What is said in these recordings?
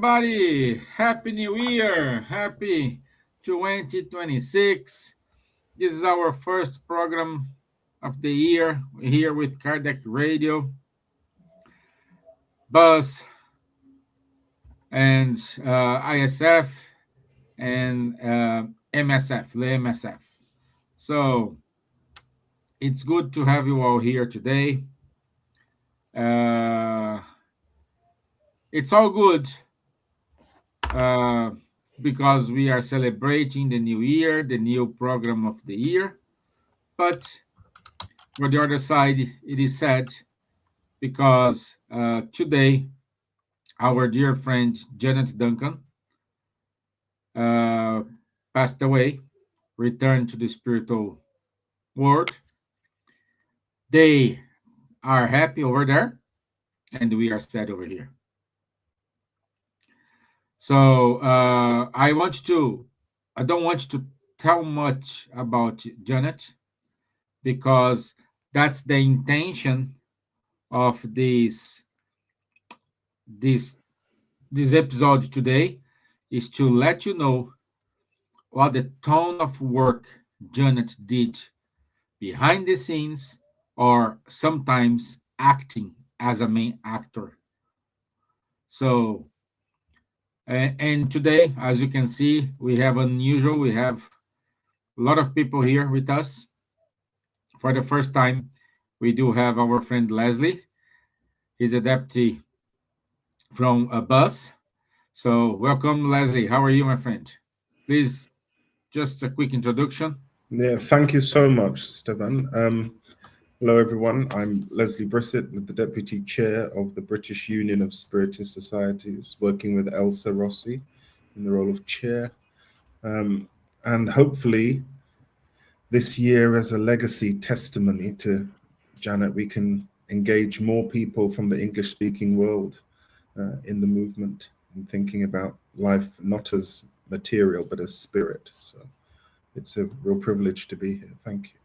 everybody. Happy New Year. Happy 2026. This is our first program of the year here with Cardiac Radio, Buzz, and ISF, and MSF, the MSF. So it's good to have you all here today. It's all good because we are celebrating the new year, the new program of the year. But for the other side, it is sad because today our dear friend Janet Duncan uh, passed away, returned to the spiritual world. They are happy over there, and we are sad over here. So I don't want to tell much about Janet because that's the intention of this this episode today is to let you know what the ton of work Janet did behind the scenes or sometimes acting as a main actor. So and today, as you can see, we have a lot of people here with us. For the first time, we do have our friend Leslie. He's a deputy from a bus. So welcome, Leslie. How are you, my friend? Please, just a quick introduction. Yeah, thank you so much, Stevan. Hello, everyone. I'm Leslie Brissett, the Deputy Chair of the British Union of Spiritist Societies, working with Elsa Rossi in the role of Chair. And hopefully, this year as a legacy testimony to Janet, we can engage more people from the English-speaking world in the movement and thinking about life not as material, but as spirit. So it's a real privilege to be here. Thank you.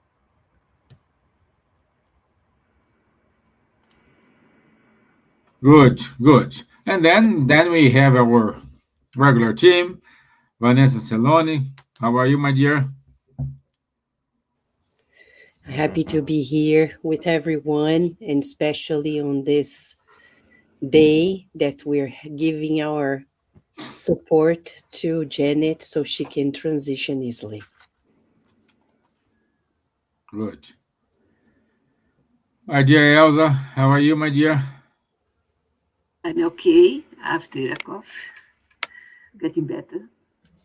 Good. And then we have our regular team, Vanessa Celoni. How are you, my dear? Happy to be here with everyone, and especially on this day that we're giving our support to Janet so she can transition easily. Good. My dear Elsa, how are you, my dear? I'm okay after a cough, getting better.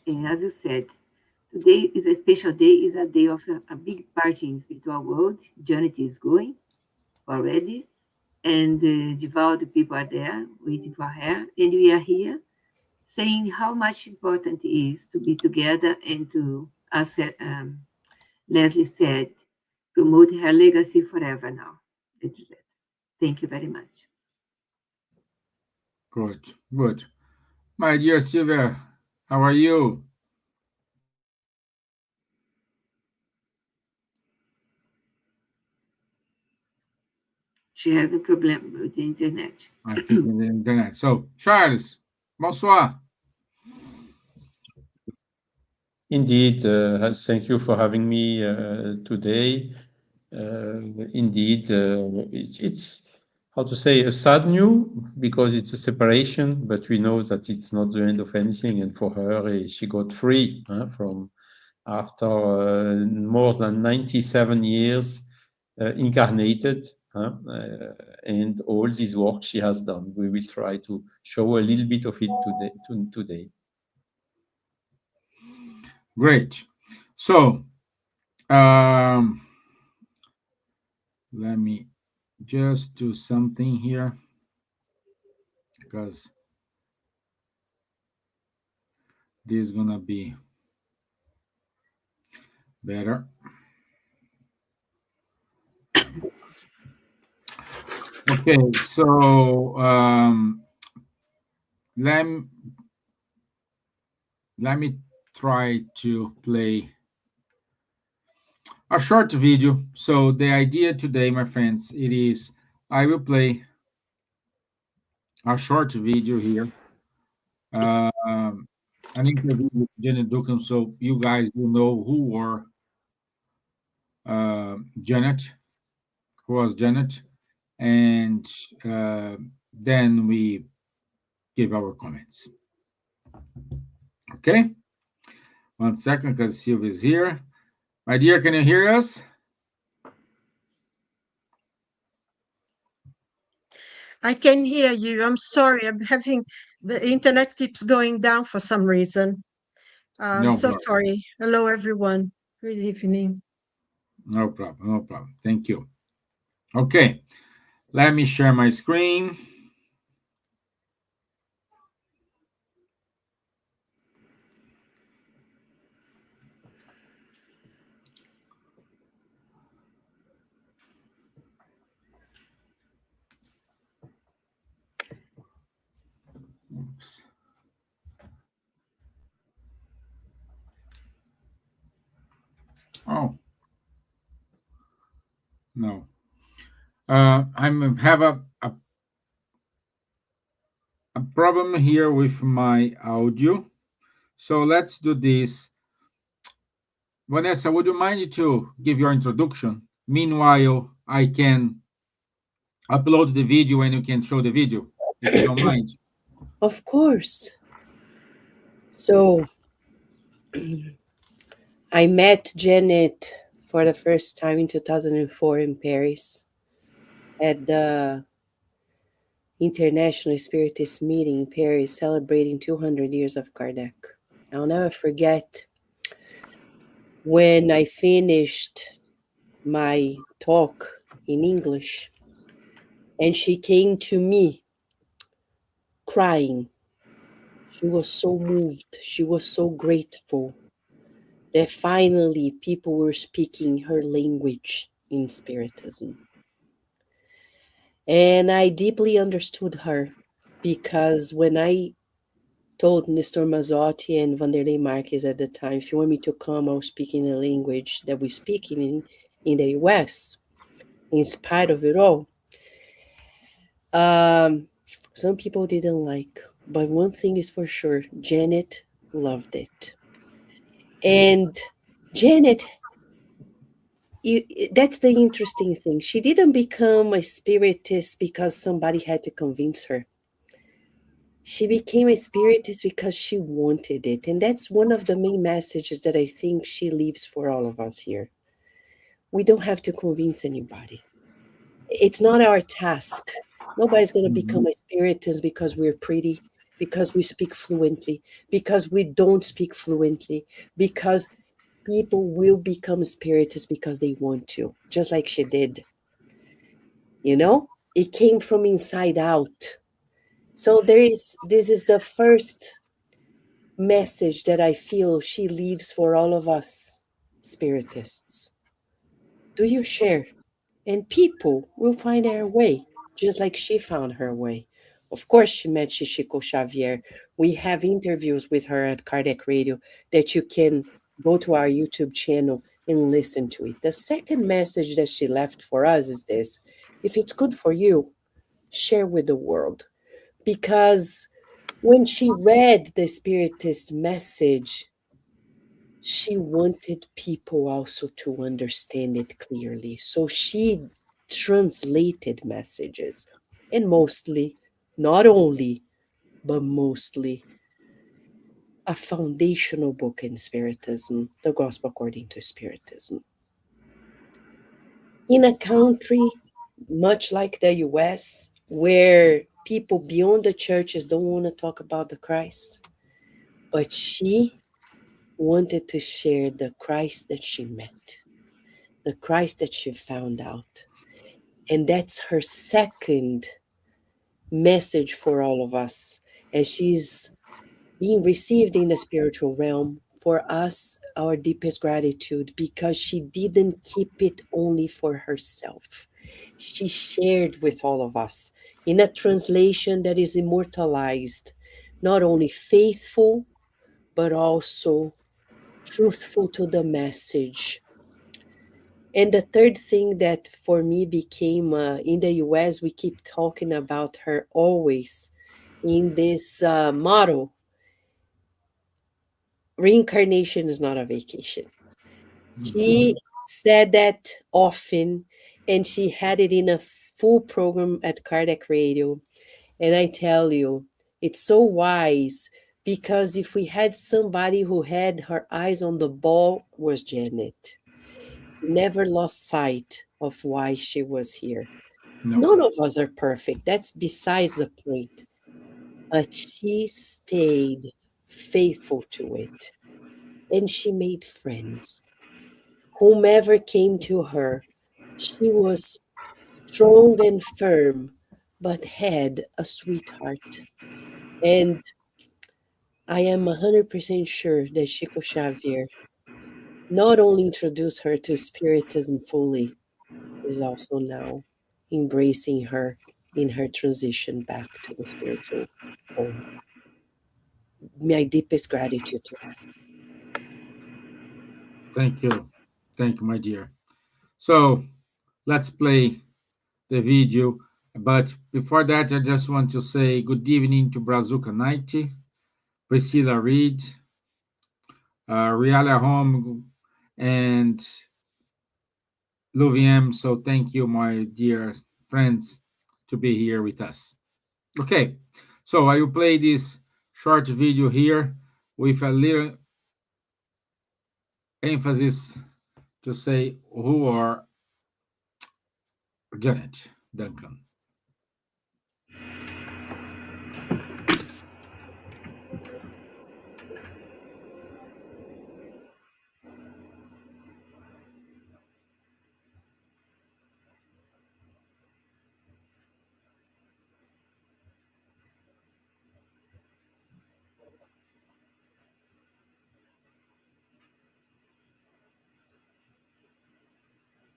And as you said, today is a special day, is a day of a big party in spiritual world. Janet is going already, and the devout people are there waiting for her. And we are here saying how much important it is to be together and to, as Leslie said, promote her legacy forever now. Thank you very much. Good. My dear Silvia, how are you? She has a problem with the internet. I think in the internet. So, Charles, bonsoir. Indeed, thank you for having me today. Indeed, it's how to say a sad news because it's a separation, but we know that it's not the end of anything. And for her, she got free from after more than 97 years incarnated. And all this work she has done. We will try to show a little bit of it today. Great. So, let me just do something here because this is gonna be better. Okay, so let me try to play a short video. So the idea today, my friends, it is I will play a short video here an interview with Janet Duncan, so you guys will know who were Janet, who was Janet, and then we give our comments. Okay? 1 second, because Silvia is here. My dear, can you hear us? I can hear you. I'm sorry. The internet keeps going down for some reason. I'm No so problem. sorry. Hello, everyone. Good evening. No problem. No problem. Thank you. Okay. Let me share my screen. Oops. Oh. No. I'm have a problem here with my audio. So let's do this. Vanessa, would you mind to give your introduction? Meanwhile, I can upload the video and you can show the video, if you don't mind. Of course. So I met Janet for the first time in 2004 in Paris at the International Spiritist meeting in Paris celebrating 200 years of Kardec. I'll never forget when I finished my talk in English and she came to me crying. She was so moved. She was so grateful that finally people were speaking her language in Spiritism. And I deeply understood her because when I told Nestor Mazzotti and Vanderlei Marques at the time, if you want me to come, I'll speak in the language that we speak in the US, in spite of it all. Some people didn't like, but one thing is for sure, Janet loved it. And Janet, that's the interesting thing. She didn't become a spiritist because somebody had to convince her. She became a spiritist because she wanted it. And that's one of the main messages that I think she leaves for all of us here. We don't have to convince anybody. It's not our task. Nobody's going to become a spiritist because we're pretty, because we speak fluently, because we don't speak fluently, because people will become spiritists because they want to, just like she did. You know, it came from inside out. So this is the first message that I feel she leaves for all of us spiritists. Do you share? And people will find their way, just like she found her way. Of course, she met Chico Xavier. We have interviews with her at Kardec Radio that you can go to our YouTube channel and listen to it. The second message that she left for us is this: if it's good for you, share with the world. Because when she read the Spiritist message, she wanted people also to understand it clearly. So she translated messages, and mostly, not only, but mostly, a foundational book in Spiritism, the Gospel According to Spiritism. In a country much like the US, where people beyond the churches don't want to talk about the Christ, but she wanted to share the Christ that she met, the Christ that she found out. And that's her second message for all of us as she's being received in the spiritual realm. For us, our deepest gratitude, because she didn't keep it only for herself. She shared with all of us in a translation that is immortalized, not only faithful, but also truthful to the message. And the third thing that for me became in the US, we keep talking about her always in this motto reincarnation is not a vacation. She said that often, and she had it in a full program at Cardiac Radio. And I tell you, it's so wise, because if we had somebody who had her eyes on the ball, was Janet. She never lost sight of why she was here. No. None of us are perfect. That's besides the point. But she stayed faithful to it. And she made friends. Whomever came to her, she was strong and firm, but had a sweetheart. And I am 100% sure that Chico Xavier not only introduced her to Spiritism fully, is also now embracing her in her transition back to the spiritual home. My deepest gratitude to her. Thank you. Thank you, my dear. So let's play the video. But before that, I just want to say good evening to Brazuca 90, Priscilla Reed, Riala Home, and Louviam. So thank you, my dear friends, to be here with us. Okay, so I will play this short video here with a little emphasis to say who are Janet, Duncan.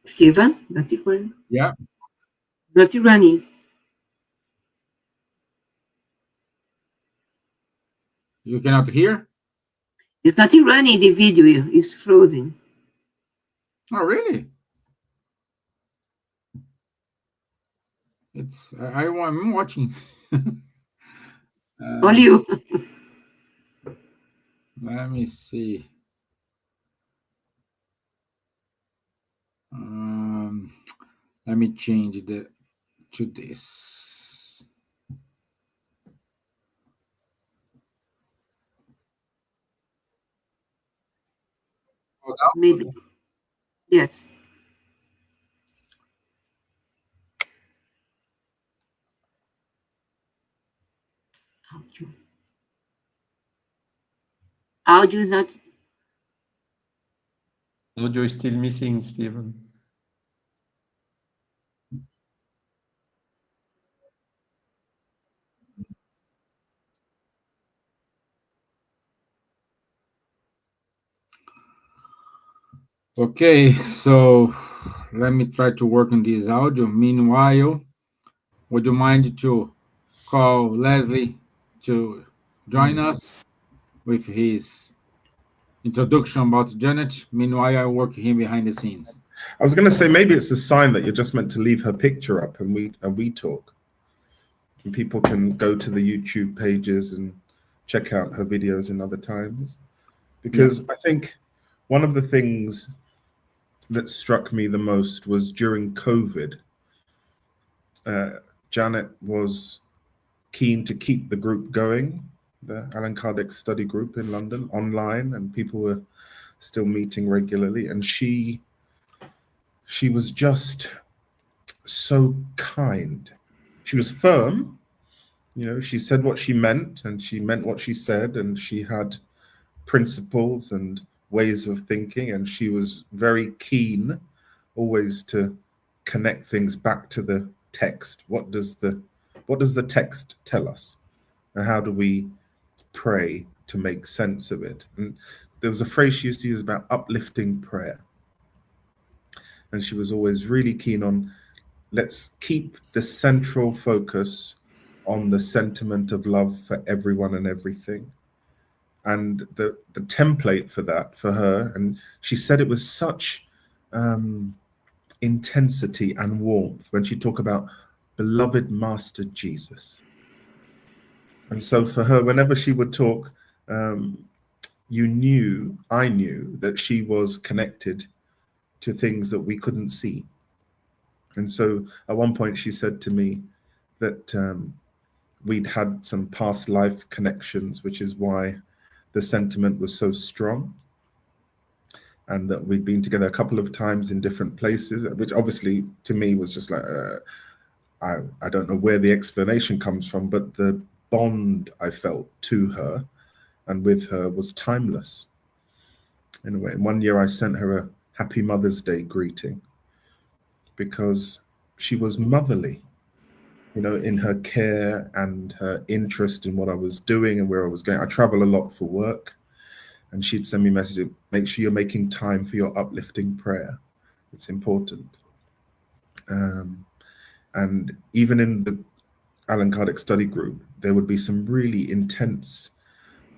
Stevan, not running. Yeah, Not running. you cannot hear? It's not running the video. It's frozen. Oh, really? I'm watching. Only you. Let me see. Let me change to this. Maybe. Yes. Audio. Audio is not. Audio is still missing, Steven. Okay, so let me try to work on this audio. Meanwhile, would you mind to call Leslie to join us with his introduction about Janet? Meanwhile, I work him behind the scenes. I was going to say maybe it's a sign that you're just meant to leave her picture up and we talk. And people can go to the YouTube pages and check out her videos in other times. Because I think one of the things that struck me the most was during COVID, Janet was keen to keep the group going, the Allan Kardec study group in London, online, and people were still meeting regularly. And she was just so kind. She was firm, you know, she said what she meant and she meant what she said, and she had principles and ways of thinking, and she was very keen always to connect things back to the text. What does the text tell us, and how do we pray to make sense of it? And there was a phrase she used to use about uplifting prayer, and she was always really keen on, let's keep the central focus on the sentiment of love for everyone and everything. And the template for that, for her, and she said it was such intensity and warmth when she talked about beloved Master Jesus. And so for her, whenever she would talk, I knew that she was connected to things that we couldn't see. And so at one point she said to me that we'd had some past life connections, which is why the sentiment was so strong, and that we'd been together a couple of times in different places, which obviously to me was just like, I don't know where the explanation comes from, but the bond I felt to her and with her was timeless in a way. And one year I sent her a Happy Mother's Day greeting because she was motherly, you know, in her care and her interest in what I was doing and where I was going. I travel a lot for work, and she'd send me messages, make sure you're making time for your uplifting prayer. It's important. And even in the Alan Kardec study group, there would be some really intense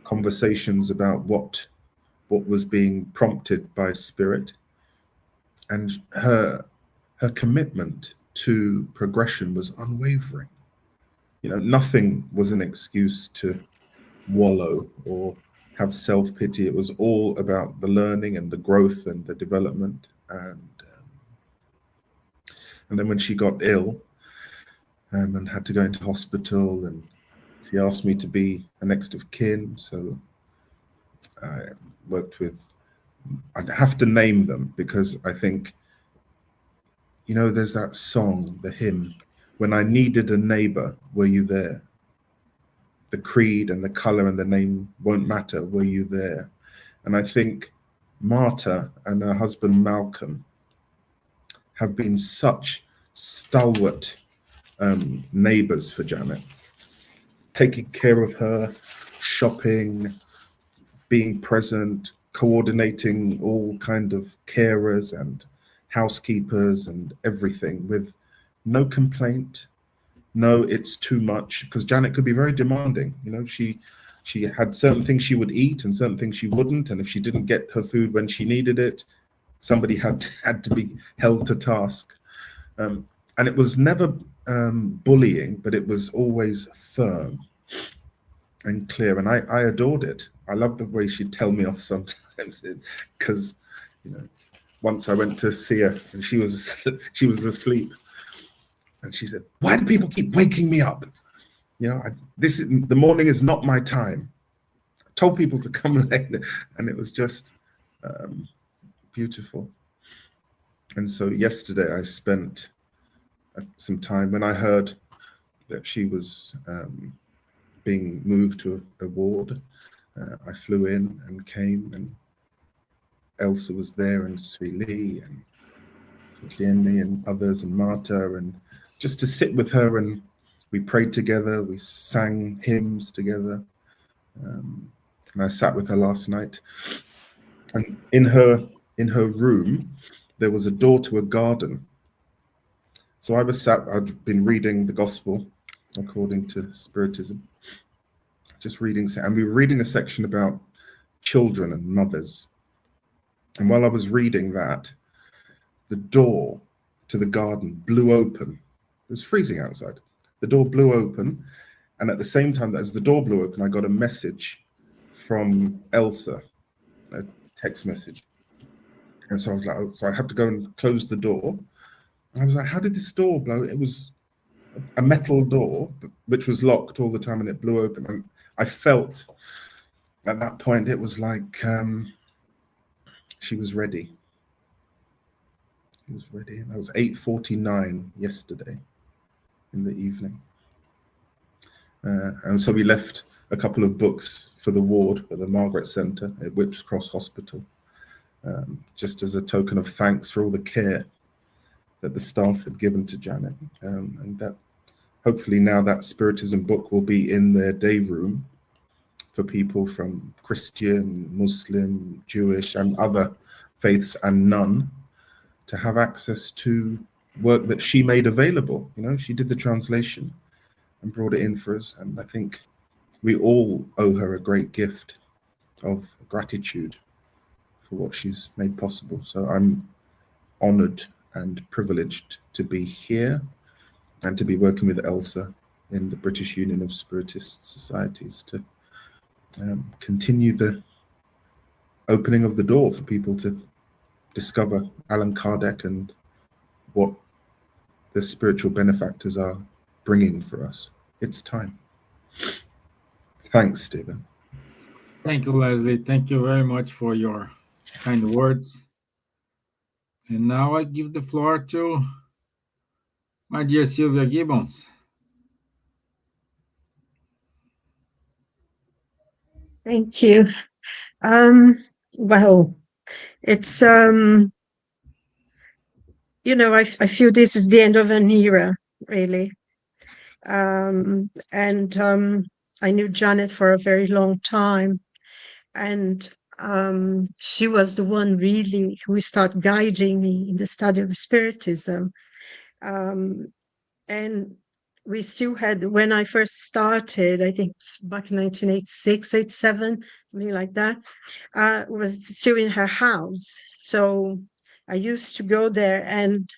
conversations about what was being prompted by spirit, and her commitment to progression was unwavering. You know, nothing was an excuse to wallow or have self-pity. It was all about the learning and the growth and the development. And then when she got ill and had to go into hospital, and she asked me to be a next of kin, so I worked with, I'd have to name them because I think, you know, there's that song, the hymn, when I needed a neighbor, were you there? The creed and the color and the name won't matter, were you there? And I think Marta and her husband Malcolm have been such stalwart neighbors for Janet, taking care of her, shopping, being present, coordinating all kind of carers and housekeepers and everything with no complaint. No, it's too much, because Janet could be very demanding. You know, she had certain things she would eat and certain things she wouldn't, and if she didn't get her food when she needed it, somebody had to be held to task. And it was never bullying, but it was always firm and clear, and I adored it. I loved the way she'd tell me off sometimes, because, you know, once I went to see her and she was asleep, and she said, "Why do people keep waking me up? You know, the morning is not my time. I told people to come later," and it was just beautiful. And so yesterday I spent some time, when I heard that she was being moved to a ward. I flew in and came, and Elsa was there, and Svili and Jenny and others, and Marta, and just to sit with her, and we prayed together, we sang hymns together, and I sat with her last night. And in her room there was a door to a garden. So I was sat, I'd been reading the gospel according to Spiritism, just reading, and we were reading a section about children and mothers. And while I was reading that, the door to the garden blew open. It was freezing outside. The door blew open, and at the same time as the door blew open, I got a message from Elsa, a text message. And so I was like, oh, so I had to go and close the door. And I was like, how did this door blow? It was a metal door, which was locked all the time, and it blew open. And I felt at that point, it was like she was ready. She was ready. And that was 8:49 yesterday in the evening. And so we left a couple of books for the ward at the Margaret Centre at Whipps Cross Hospital, just as a token of thanks for all the care that the staff had given to Janet. And that hopefully now that Spiritism book will be in their day room for people from Christian, Muslim, Jewish, and other faiths and none to have access to work that she made available. You know, she did the translation and brought it in for us. And I think we all owe her a great gift of gratitude for what she's made possible. So I'm honored and privileged to be here and to be working with Elsa in the British Union of Spiritist Societies to continue the opening of the door for people to discover Allan Kardec and what the spiritual benefactors are bringing for us. It's time. Thanks, Stevan. Thank you, Leslie. Thank you very much for your kind words. And now I give the floor to my dear Silvia Gibbons. Thank you. Well, it's you know, I feel this is the end of an era, really. And I knew Janet for a very long time, and she was the one really who started guiding me in the study of Spiritism. And we still had, when I first started, I think back in 1986, 87, something like that, was still in her house. So I used to go there, and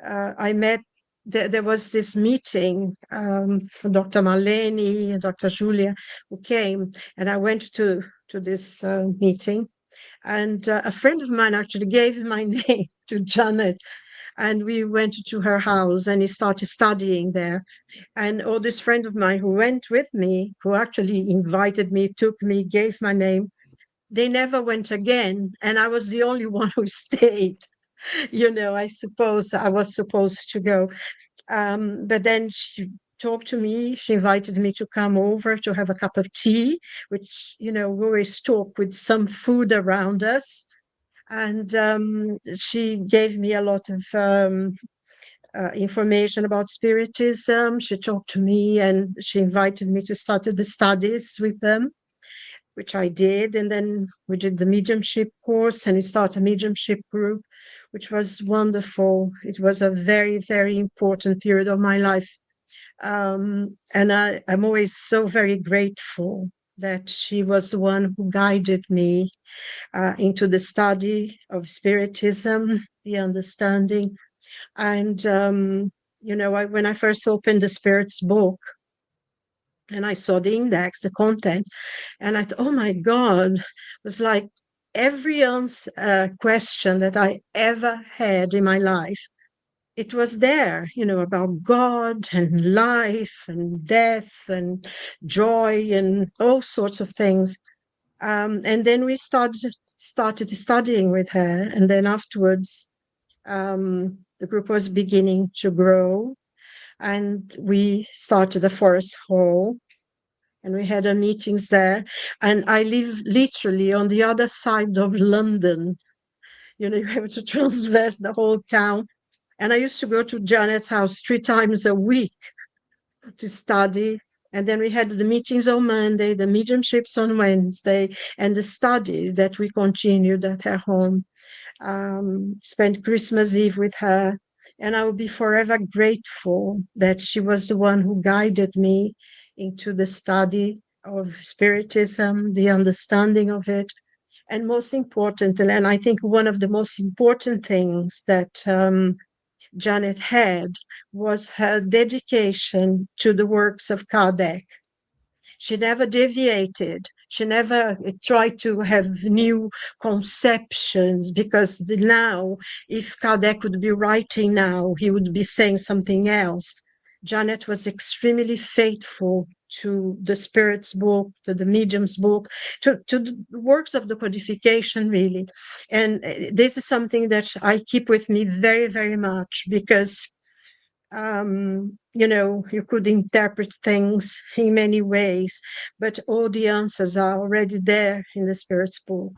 I met, there was this meeting for Dr. Marleni and Dr. Julia who came, and I went to this meeting, and a friend of mine actually gave my name to Janet, and we went to her house, and he started studying there. And this friend of mine who went with me, who actually invited me, took me, gave my name, they never went again, and I was the only one who stayed. You know, I suppose I was supposed to go. But then she talked to me, she invited me to come over to have a cup of tea, which, you know, we always talk with some food around us. And she gave me a lot of information about Spiritism. She talked to me, and she invited me to start the studies with them, which I did. And then we did the mediumship course, and we started a mediumship group, which was wonderful. It was a very, very important period of my life. And I'm always so very grateful that she was the one who guided me into the study of Spiritism, the understanding. And, you know, when I first opened the Spirit's book, and I saw the index, the content, and I thought, oh my God, it was like every question that I ever had in my life, it was there, you know, about God and life and death and joy and all sorts of things. And then we started studying with her, and then afterwards, the group was beginning to grow, and we started the Forest Hall, and we had our meetings there. And I live literally on the other side of London. You know, you have to transverse the whole town. And I used to go to Janet's house 3 times a week to study. And then we had the meetings on Monday, the mediumships on Wednesday, and the studies that we continued at her home. Spent Christmas Eve with her. And I will be forever grateful that she was the one who guided me into the study of Spiritism, the understanding of it. And most important, and I think one of the most important things that Janet had was her dedication to the works of Kardec. She never deviated. She never tried to have new conceptions, because now, if Kardec would be writing now, he would be saying something else. Janet was extremely faithful to the Spirit's book, to the Medium's book, to the works of the codification, really. And this is something that I keep with me very, very much, because you know, you could interpret things in many ways, but all the answers are already there in the Spirit's book.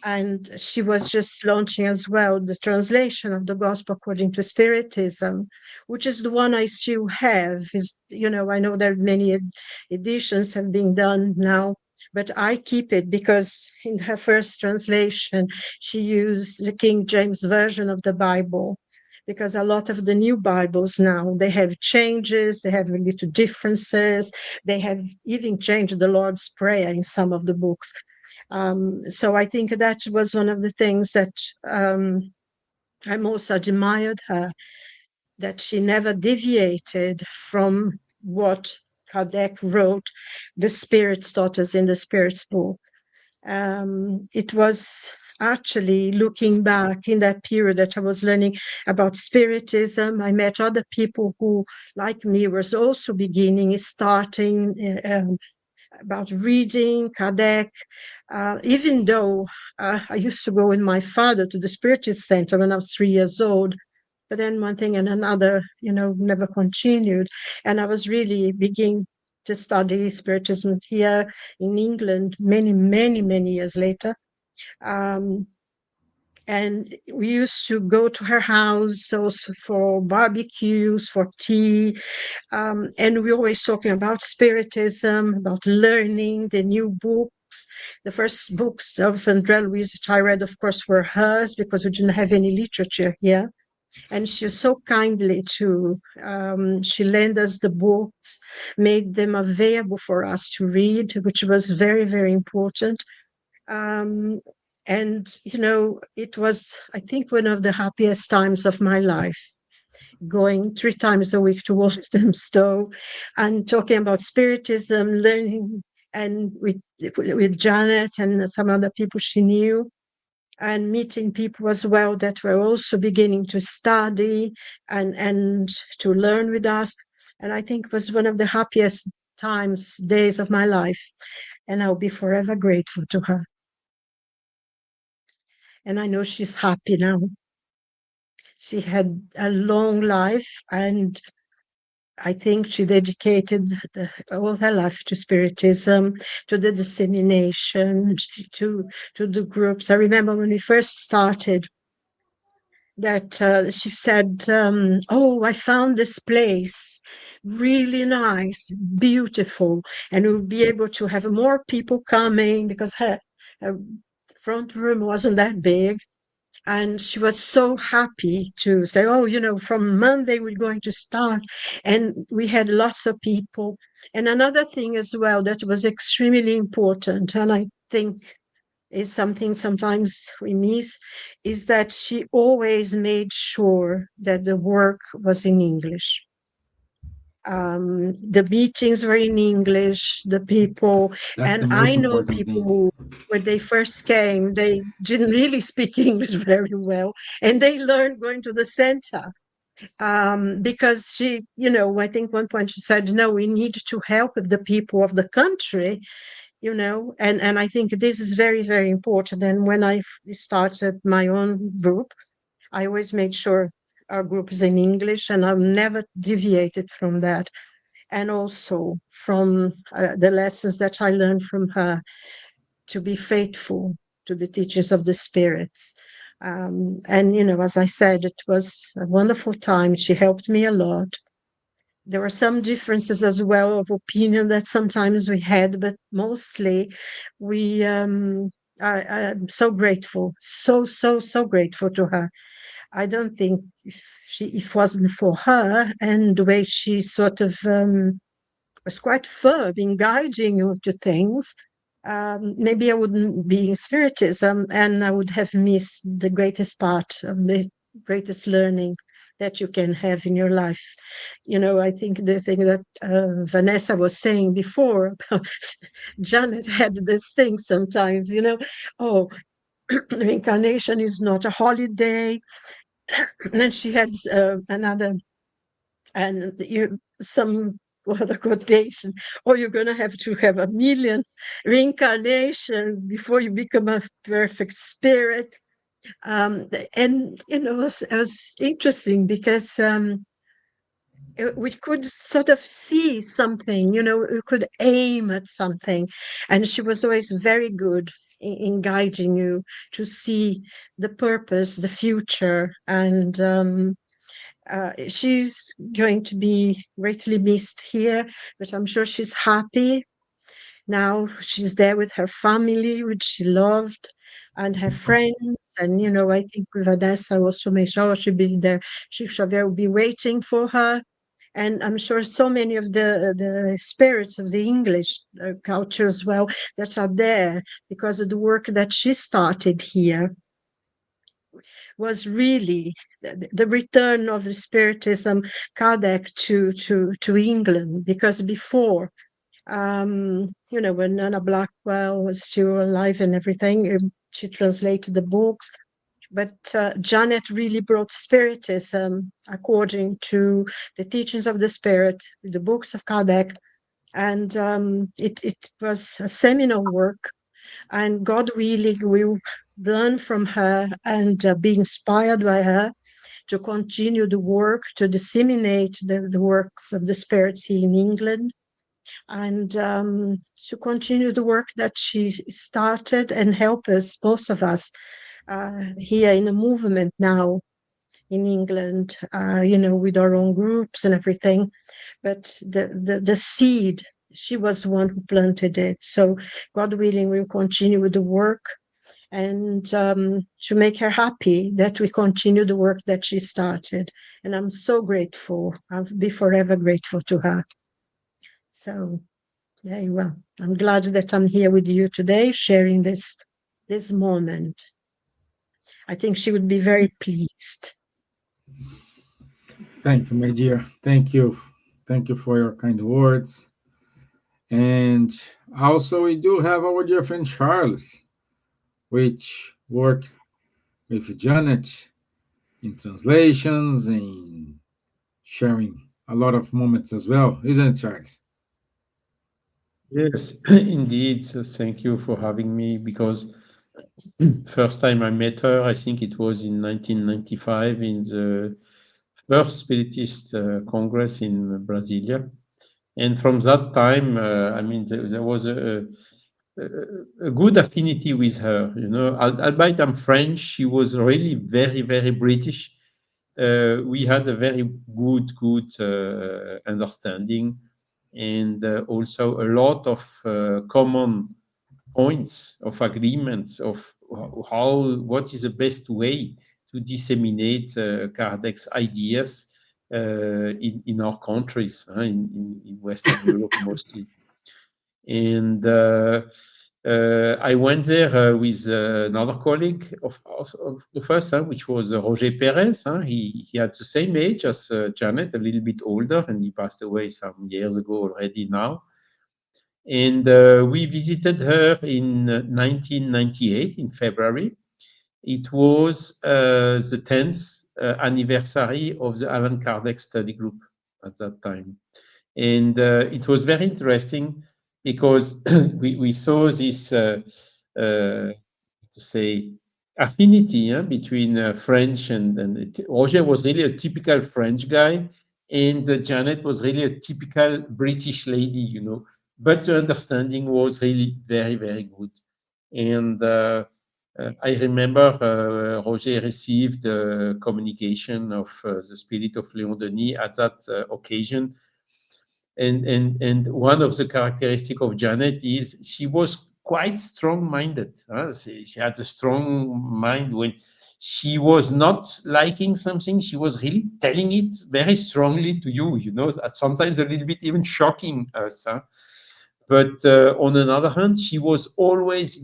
And she was just launching as well the translation of the Gospel according to Spiritism, which is the one I still have. Is, you know, I know there are many editions have been done now, but I keep it because in her first translation, she used the King James Version of the Bible, because a lot of the new Bibles now, they have changes, they have little differences, they have even changed the Lord's Prayer in some of the books. So I think that was one of the things that I most admired her, that she never deviated from what Kardec wrote, the Spirit taught us in the Spirit's book. It was actually looking back in that period that I was learning about Spiritism. I met other people who, like me, was also starting about reading Kardec, even though I used to go with my father to the Spiritist Center when I was 3 years old. But then one thing and another, never continued. And I was really beginning to study Spiritism here in England many, many, many years later. And we used to go to her house also for barbecues, for tea. And we're always talking about Spiritism, about learning the new books. The first books of Andrea Louise that I read, of course, were hers because we didn't have any literature here. And she was so kindly she lent us the books, made them available for us to read, which was very, very important. And, it was, I think, one of the happiest times of my life, going 3 times a week to Walthamstow and talking about Spiritism, learning, and with Janet and some other people she knew, and meeting people as well that were also beginning to study and to learn with us. And I think it was one of the happiest days of my life. And I'll be forever grateful to her. And I know she's happy now. She had a long life, and I think she dedicated all her life to Spiritism, to the dissemination, to the groups. I remember when we first started that she said, oh, I found this place really nice, beautiful, and we'll be able to have more people coming because her front room wasn't that big. And she was so happy to say, oh, from Monday we're going to start. And we had lots of people. And another thing as well that was extremely important, and I think is something sometimes we miss, is that she always made sure that the work was in English. The meetings were in English, the people, That's the and most I know important people thing. who, when they first came, they didn't really speak English very well, and they learned going to the center. Because she, I think one point she said, no, we need to help the people of the country, and I think this is very, very important. And when I started my own group, I always made sure our group is in English, and I've never deviated from that. And also from the lessons that I learned from her, to be faithful to the teachings of the spirits. And, as I said, it was a wonderful time. She helped me a lot. There were some differences as well of opinion that sometimes we had, but mostly I'm so grateful, so grateful to her. I don't think if it wasn't for her and the way she sort of was quite firm in guiding you to things, maybe I wouldn't be in Spiritism, and I would have missed the greatest part of the greatest learning that you can have in your life. I think the thing that Vanessa was saying before about Janet had this thing sometimes, oh, reincarnation is not a holiday. And then she had another, and some other quotation, or you're going to have 1 million reincarnations before you become a perfect spirit. And it was interesting because we could sort of see something, we could aim at something, and she was always very good in guiding you to see the purpose, the future. And she's going to be greatly missed here, but I'm sure she's happy now. She's there with her family, which she loved, and her friends. And, I think with Vanessa also made sure she'll be there. Xavier will be waiting for her. And I'm sure so many of the spirits of the English culture as well that are there because of the work that she started here was really the return of the Spiritism, Kardec to England, because before when Nana Blackwell was still alive and everything, she translated the books. But Janet really brought Spiritism according to the teachings of the Spirit, the books of Kardec. And it was a seminal work. And God willing, we'll learn from her and be inspired by her to continue the work, to disseminate the works of the spirits here in England, and to continue the work that she started and help us, both of us, here in a movement now in England, with our own groups and everything. But the seed, she was the one who planted it. So God willing, we'll continue with the work, and to make her happy that we continue the work that she started. And I'm so grateful. I'll be forever grateful to her. So, yeah, well, I'm glad that I'm here with you today, sharing this moment. I think she would be very pleased. Thank you, my dear. Thank you. Thank you for your kind words. And also, we do have our dear friend Charles, which worked with Janet in translations and sharing a lot of moments as well, isn't it, Charles? Yes, indeed. So thank you for having me, because first time I met her, I think it was in 1995 in the first Spiritist Congress in Brasilia. And from that time, there was a good affinity with her. Albeit I'm French, she was really very, very British. We had a very good understanding, and also a lot of common points of agreements of what is the best way to disseminate Kardec's ideas in our countries, in Western Europe mostly. And I went there with another colleague of the first time, which was Roger Perez. He had the same age as Janet, a little bit older, and he passed away some years ago already now. And we visited her in 1998 in February. It was the 10th anniversary of the Allan Kardec study group at that time. And it was very interesting because we saw this, affinity between French and Roger was really a typical French guy, and Janet was really a typical British lady, But the understanding was really very, very good. And I remember Roger received communication of the spirit of Léon Denis at that occasion. And one of the characteristics of Janet is she was quite strong-minded. She had a strong mind. When she was not liking something, she was really telling it very strongly to you, sometimes a little bit even shocking us. But on another hand, she was always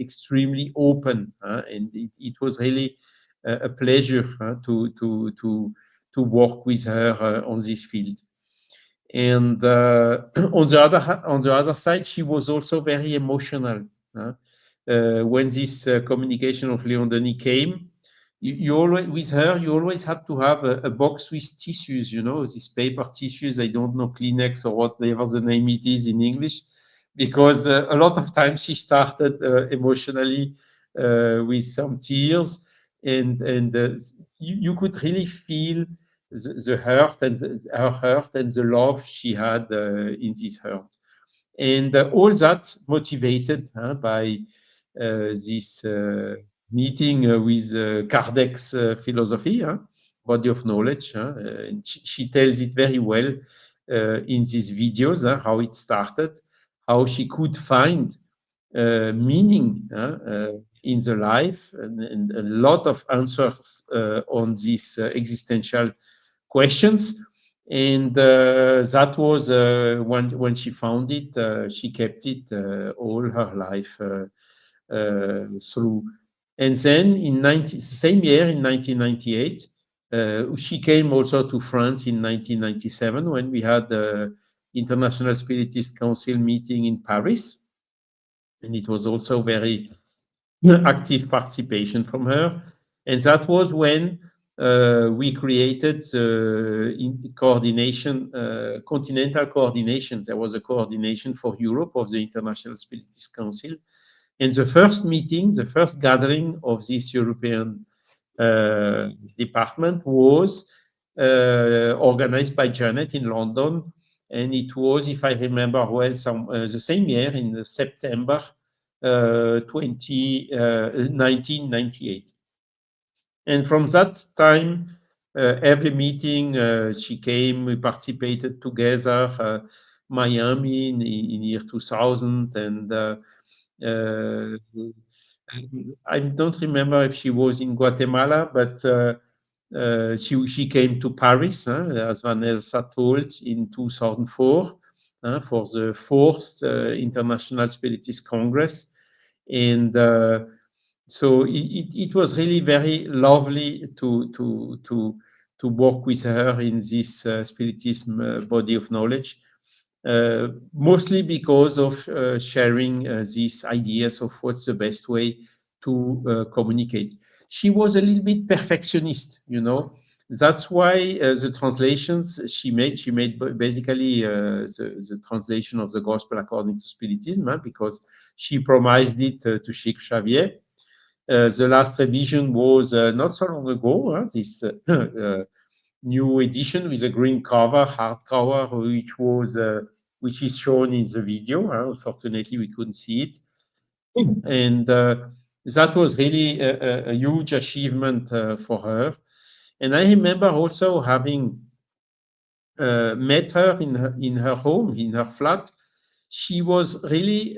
extremely open, and it was really a pleasure to work with her on this field. And on the other side, she was also very emotional. When this communication of Léon Denis came, you always had to have a box with tissues, these paper tissues. I don't know, Kleenex or whatever the name it is in English, because a lot of times she started emotionally with some tears, and you could really feel the hurt and her hurt and the love she had in this hurt, and all that motivated by this meeting with Kardec's philosophy, body of knowledge. And she tells it very well in these videos, how it started, how she could find meaning in the life, and a lot of answers on these existential questions. And that was when she found it, she kept it all her life through. And then same year, in 1998, she came also to France in 1997 when we had International Spiritist Council meeting in Paris. And it was also very active participation from her. And that was when we created the coordination, continental coordination. There was a coordination for Europe of the International Spiritist Council. And the first meeting, the first gathering of this European department was organized by Janet in London. And it was, if I remember well, the same year in September 1998. And from that time, every meeting she came, we participated together, Miami in year 2000. And I don't remember if she was in Guatemala, but she came to Paris, as Vanessa told, in 2004 for the fourth International Spiritist Congress. And so it was really very lovely to work with her in this Spiritism body of knowledge, mostly because of sharing these ideas of what's the best way to communicate. She was a little bit perfectionist, you know. That's why the translations she made basically the translation of the Gospel according to Spiritism, because she promised it to Sheikh Xavier. The last revision was not so long ago, this new edition with a green cover, hardcover, which is shown in the video. Unfortunately, we couldn't see it. And that was really a huge achievement for her. And I remember also having met her in her home, in her flat. She was really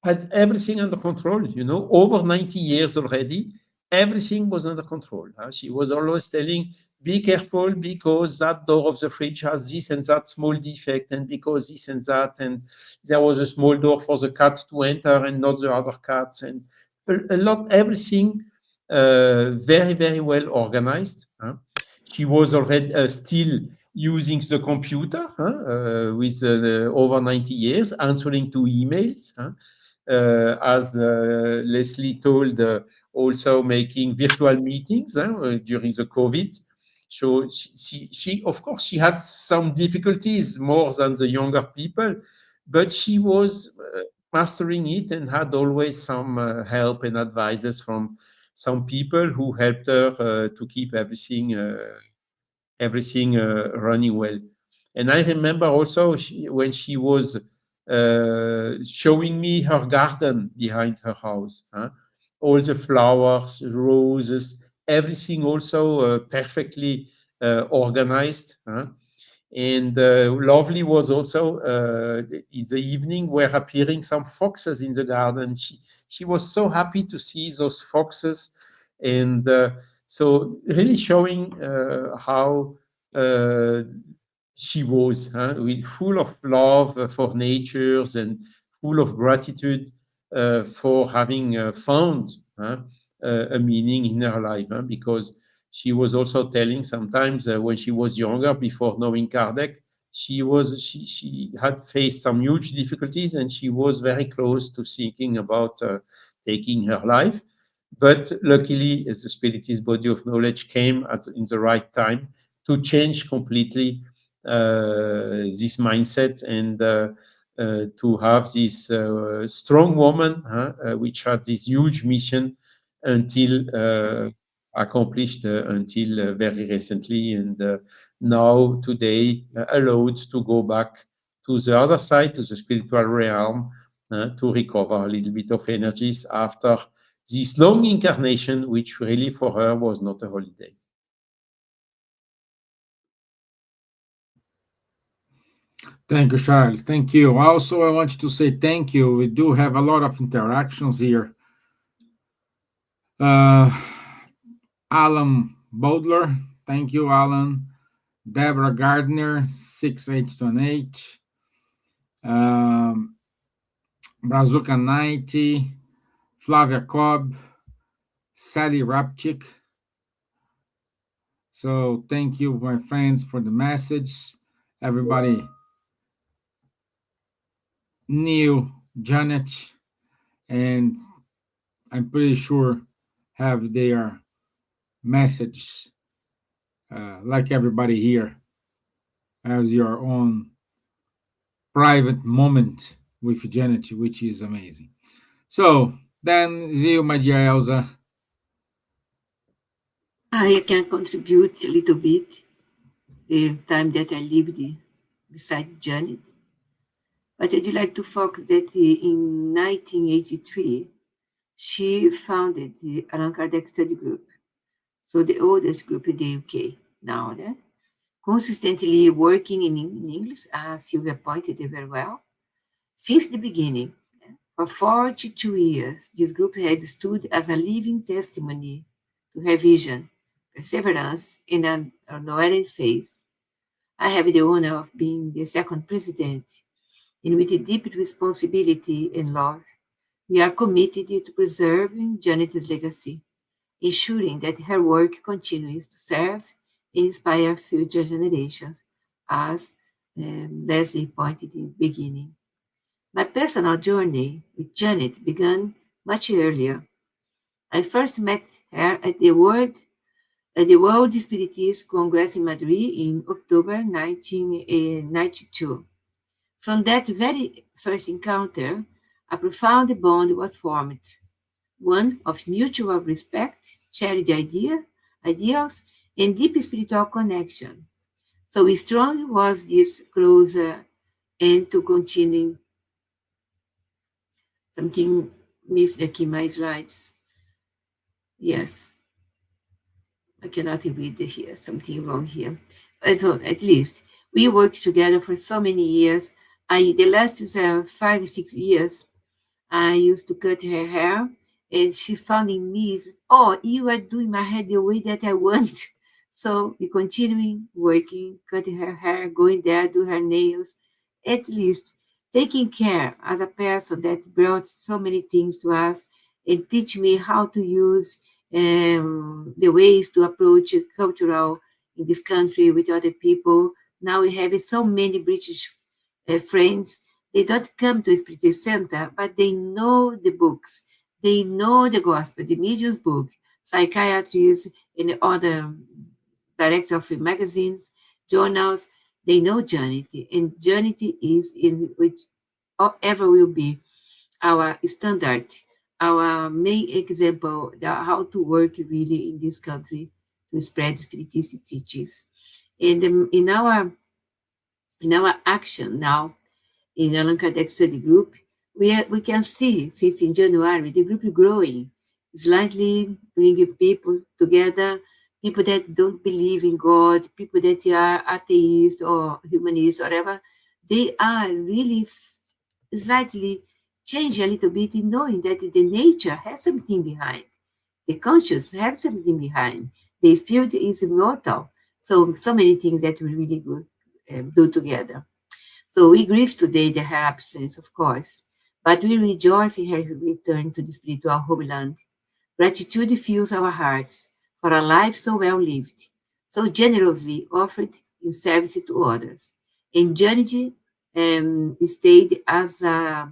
had everything under control, you know, over 90 years already. Everything was under control. She was always telling, be careful because that door of the fridge has this and that small defect, and because this and that, and there was a small door for the cat to enter and not the other cats, and a lot, everything very, very well organized. She was already still using the computer with over 90 years, answering to emails, as Leslie told, also making virtual meetings during the COVID. So she, of course, she had some difficulties more than the younger people, but she was mastering it and had always some help and advices from some people who helped her to keep everything running well. And I remember also when she was showing me her garden behind her house, all the flowers, roses, everything also perfectly organized. And lovely was also in the evening were appearing some foxes in the garden. She was so happy to see those foxes, and so really showing how she was full of love for natures and full of gratitude for having found a meaning in her life, because she was also telling sometimes when she was younger, before knowing Kardec, she had faced some huge difficulties, and she was very close to thinking about taking her life. But luckily, the Spiritist body of knowledge came in the right time to change completely this mindset, and to have this strong woman, which had this huge mission until accomplished until very recently, and now today allowed to go back to the other side, to the spiritual realm, to recover a little bit of energies after this long incarnation, which really for her was not a holiday. Thank you, Charles. Thank you. Also, I want to say thank you. We do have a lot of interactions here. Alan Bodler, thank you, Alan. Deborah Gardner, 6828. Brazuca 90. Flavia Cobb. Sally Rapchik. So thank you, my friends, for the message. Everybody knew Janet, and I'm pretty sure have their messages, like everybody here has your own private moment with Janet, which is amazing. So then, you, my dear Elsa. I can contribute a little bit the time that I lived beside Janet. But I'd like to focus that in 1983, she founded the Allan Kardec Study Group, so the oldest group in the UK now, consistently working in English, as Silvia pointed out very well. Since the beginning, for 42 years, this group has stood as a living testimony to her vision, perseverance, and an unwearying faith. I have the honor of being the second president, and with a deep responsibility and love, we are committed to preserving Janet's legacy, ensuring that her work continues to serve and inspire future generations, as Leslie pointed in the beginning. My personal journey with Janet began much earlier. I first met her at the World Spiritist Congress in Madrid in October 1992. From that very first encounter, a profound bond was formed, one of mutual respect, shared ideals, and deep spiritual connection. So strong was this closer and to continuing. Something missed aquí my slides. Yes, I cannot read it here. Something wrong here. At least we worked together for so many years. The last 5 6 years, I used to cut her hair, and she found in me, "Oh, you are doing my hair the way that I want." So we continuing working, cutting her hair, going there, do her nails, at least taking care as a person that brought so many things to us and teach me how to use the ways to approach cultural in this country with other people. Now we have so many British friends. They don't come to Spirit Center, but they know the books. They know the gospel, the medium's book, psychiatrists, and other director of magazines, journals. They know Janet, and Janet is in which ever will be our standard, our main example how to work really in this country to spread spiritist teachings. And in our action now in Allan Kardec Study Group, we can see since in January the group is growing, slightly bringing people together, people that don't believe in God, people that are atheists or humanists, or whatever. They are really slightly change a little bit in knowing that the nature has something behind, the conscious have something behind, the spirit is immortal. So many things that we really good do together. So we grieve today the her absence, of course, but we rejoice in her return to the spiritual homeland. Gratitude fills our hearts for a life so well lived, so generously offered in service to others. And Janet stayed as a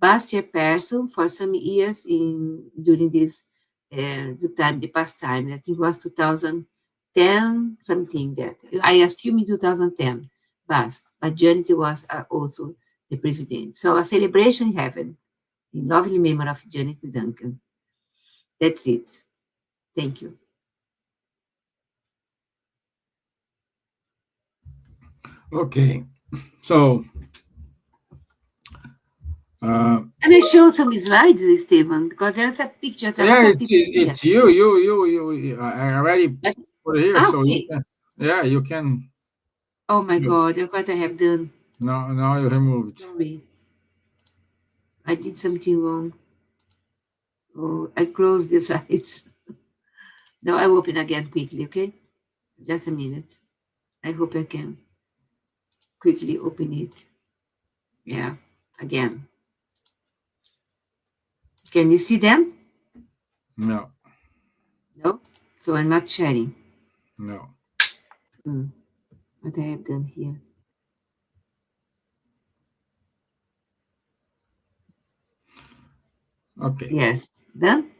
past chairperson for some years during this the past time. I think it was 2010, something that I assume in 2010. But Janet was also the president. So a celebration in heaven in lovely memory of Janet Duncan. That's it. Thank you. Okay, so And I show some slides, Stevan, because there's a picture. yeah, it's you. I already put it here, so you Okay. can, yeah, you can. Oh my God, look what I have done. No, you removed. Sorry. I did something wrong. Oh, I closed the slides. Now I open again quickly, okay? Just a minute. I hope I can quickly open it. Yeah, again. Can you see them? No, No? So I'm not sharing. no. What I have done here. Okay. Yes. Done?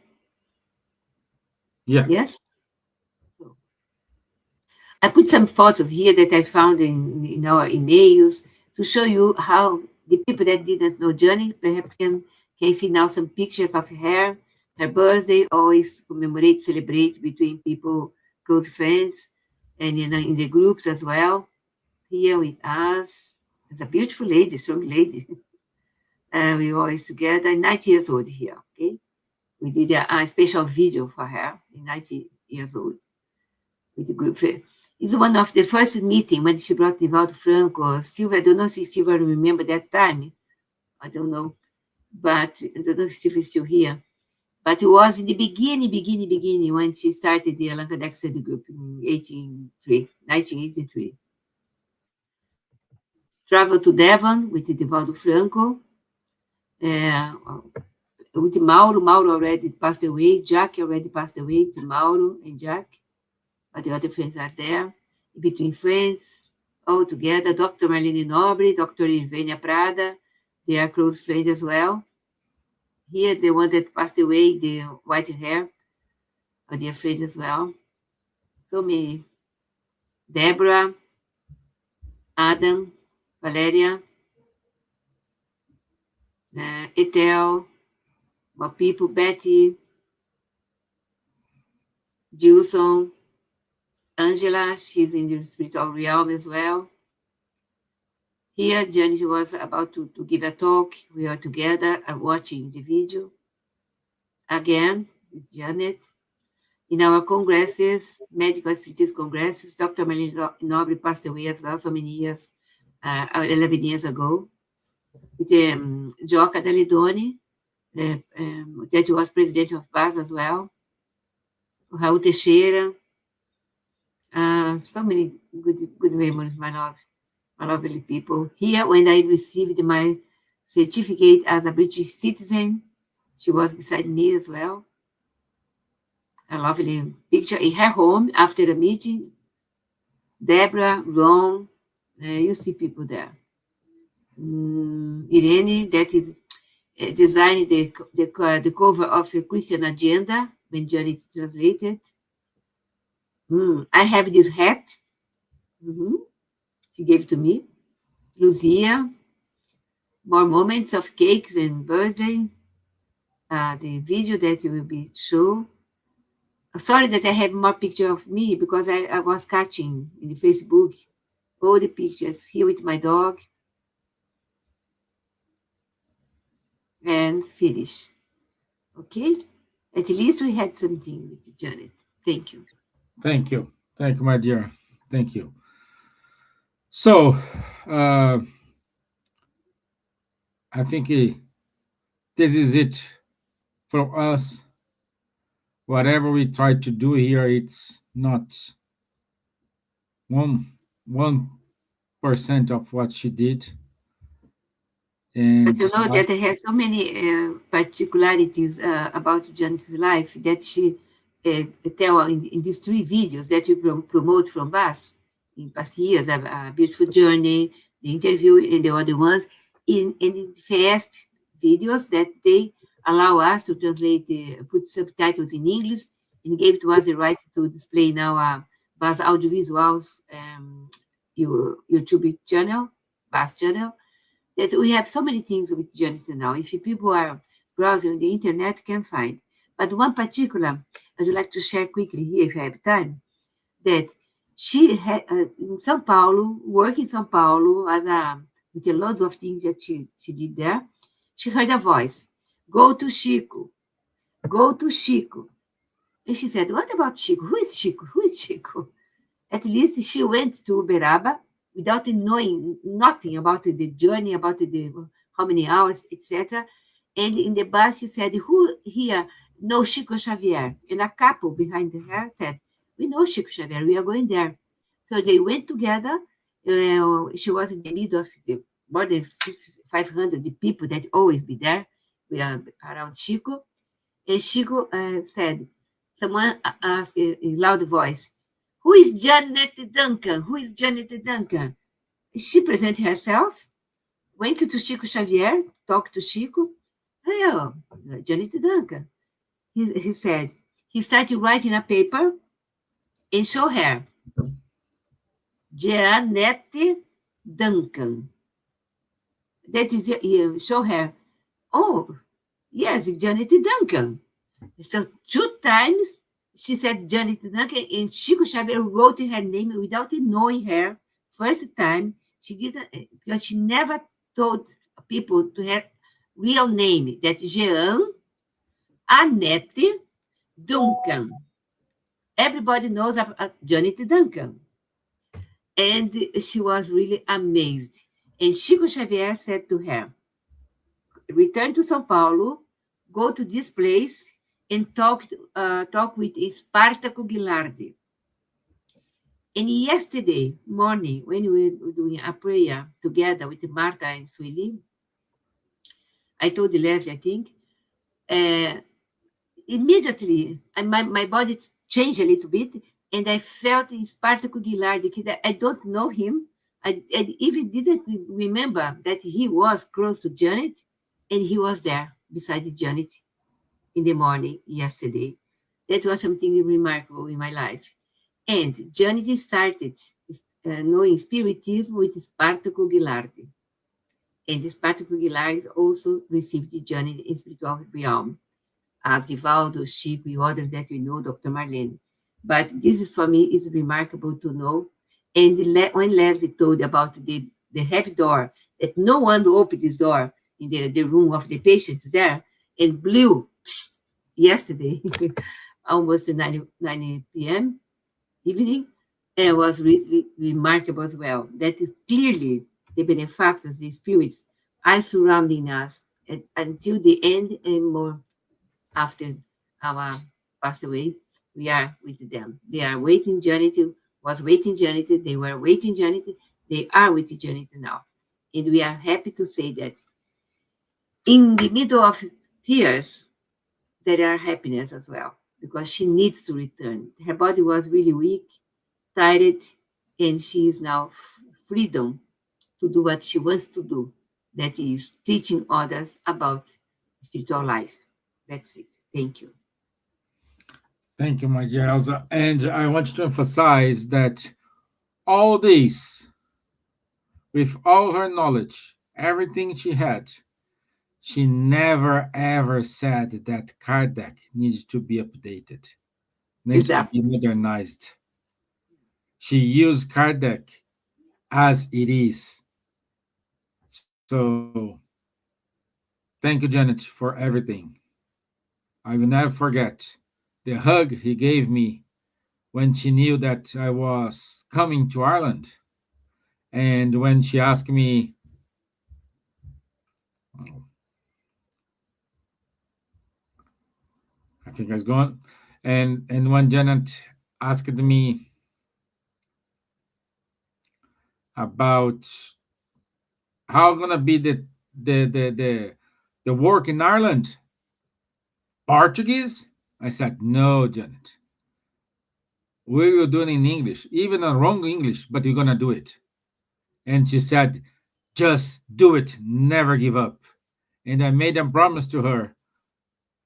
Yeah. Yes? So I put some photos here that I found in our emails to show you how the people that didn't know Johnny perhaps can see now some pictures of her. Her birthday always commemorate, celebrate between people, close friends, and in the groups as well. Here with us. It's a beautiful lady, strong lady. We always together, 90 years old here, okay? We did a special video for her, 90 years old, with the group. It's one of the first meeting when she brought Divaldo Franco. Silvia, I don't know if you remember that time. I don't know. But I don't know if Silvia is still here. But it was in the beginning when she started the Allan Kardec Study Group in 1983. Traveled to Devon with Divaldo Franco. With Mauro already passed away. Jack already passed away. It's Mauro and Jack. But the other friends are there. Between friends, all together. Dr. Marlene Nobre, Dr. Irvenia Prada. They are close friends as well. Here, the one that passed away, the white hair, are their friend as well. So many. Deborah, Adam, Valeria, Etel, more people, Betty, Gilson, Angela, she's in the spiritual realm as well. Here, Janet was about to give a talk. We are together watching the video. Again, with Janet. In our congresses, medical spiritist congresses, Dr. Marlene Nobre passed away as well so many years, 11 years ago. With Joca Dalidoni, that was president of BAS as well. Raul Teixeira. So many good memories, my lovely people. Here, when I received my certificate as a British citizen, she was beside me as well. A lovely picture in her home after the meeting. Deborah, Ron, you see people there. Irene, that designed the cover of a Christian Agenda when Janet translated. I have this hat. She gave to me. Lucia, more moments of cakes and birthday. The video that will be shown. Sorry that I have more picture of me because I was catching in the Facebook all the pictures here with my dog. And finish. Okay? At least we had something with Janet. Thank you. Thank you. Thank you, my dear. Thank you. So, I think this is it for us. Whatever we try to do here, it's not 1% of what she did. And but you know that I have so many particularities about Janet's life that she tell in these 3 videos that we promote from BAS in past years, a beautiful journey, the interview, and the other ones, in the first videos that they allow us to translate, put subtitles in English, and gave to us the right to display now BAS Audiovisuals YouTube channel, BAS channel, that we have so many things with Janet now. If people are browsing the internet, can find. But one particular, I'd like to share quickly here, if I have time, that she had in São Paulo, work in São Paulo, with a lot of things that she did there. She heard a voice, go to Chico. And she said, what about Chico? Who is Chico? At least she went to Uberaba without knowing nothing about the journey, about how many hours, etc. And in the bus, she said, who here knows Chico Xavier? And a couple behind her said, we know Chico Xavier, we are going there. So they went together. She was in the middle of more than 500 people that always be there around Chico. And Chico said, someone asked in loud voice, who is Janet Duncan? She presented herself, went to Chico Xavier, talked to Chico, Hello, Janet Duncan. He said, he started writing a paper and show her, Janet Duncan. That is, show her, oh, yes, Janet Duncan. So 2 times she said Janet Duncan, and Chico Xavier wrote her name without knowing her. First time she didn't, because she never told people to her real name. That's Jean Annette Duncan. Everybody knows Janet Duncan. And she was really amazed. And Chico Xavier said to her, return to São Paulo, go to this place and talk with Spartaco Gilardi. And yesterday morning, when we were doing a prayer together with Marta and Sueli, I told Leslie, I think, immediately my body changed a little bit, and I felt Spartaco Gilardi. I don't know him. I even didn't remember that he was close to Janet, and he was there beside Janet in the morning yesterday. That was something remarkable in my life. And Janet started knowing Spiritism with Spartaco Gilardi. And Spartaco Gilardi also received Janet in spiritual realm, as Divaldo, Chico, and others that we know, Dr. Marlene. But this is, for me, is remarkable to know. And when Leslie told about the heavy door, that no one opened this door in the room of the patients there, and blew yesterday, almost 9 p.m. evening, and was really remarkable as well. That is clearly the benefactors, the spirits, are surrounding us until the end and more after our passed away. We are with them. They are waiting Janet, was waiting Janet, they were waiting Janet, they are with Janet now. And we are happy to say that in the middle of tears, there are happiness as well, because she needs to return. Her body was really weak, tired, and she is now freedom to do what she wants to do. That is teaching others about spiritual life. That's it. Thank you. Thank you, my dear Elsa. And I want to emphasize that all this, with all her knowledge, everything she had, she never ever said that card deck needs to be updated, needs to Exactly. be modernized. She used card deck as it is. So thank you, Janet, for everything. I will never forget the hug he gave me when she knew that I was coming to Ireland. And when she asked me, I think I was gone. And when Janet asked me about how gonna be the work in Ireland, Portuguese, I said, no, Janet. We will do it in English, even a wrong English, but you're gonna do it. And she said, just do it, never give up. And I made a promise to her,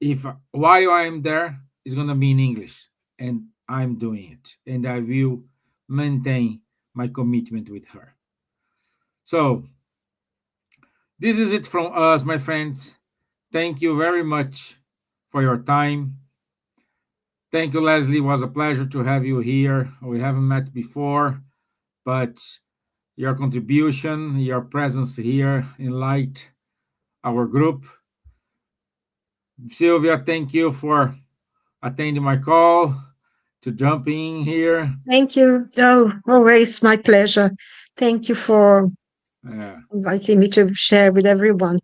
if while I'm there, it's gonna be in English, and I'm doing it, and I will maintain my commitment with her. So this is it from us, my friends. Thank you very much for your time. Thank you, Leslie. It was a pleasure to have you here. We haven't met before, but your contribution, your presence here enlight our group. Silvia, thank you for attending my call, to jump in here. Thank you. Oh, always my pleasure. Thank you for Yeah. inviting me to share with everyone.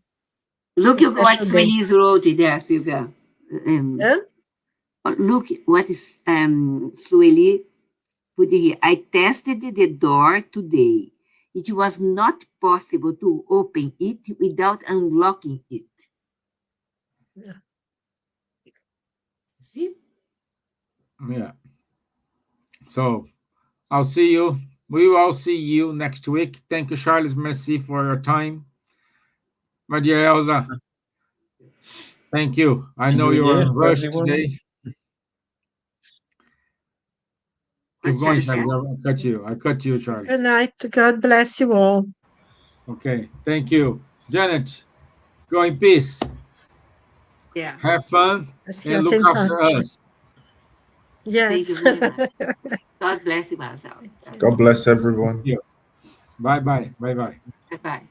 Look A at what special day. Feliz wrote there, Silvia. Yeah? Look what is Sueli put here. I tested the door today. It was not possible to open it without unlocking it. Yeah. See? Yeah. So I'll see you. We will all see you next week. Thank you, Charles. Merci for your time. My dear Elsa, Thank you. I know New you are Year in to rush everyone. today. Keep What going, Charles Charles. said? I cut you. I cut you, Charles. Good night. God bless you all. Okay. Thank you. Janet, go in peace. Yeah. Have fun Let's and get look in after touch. us. Yes. Thank you very much. God bless you, Marcel. God bless everyone. Thank you. Bye bye. Bye bye. Bye-bye.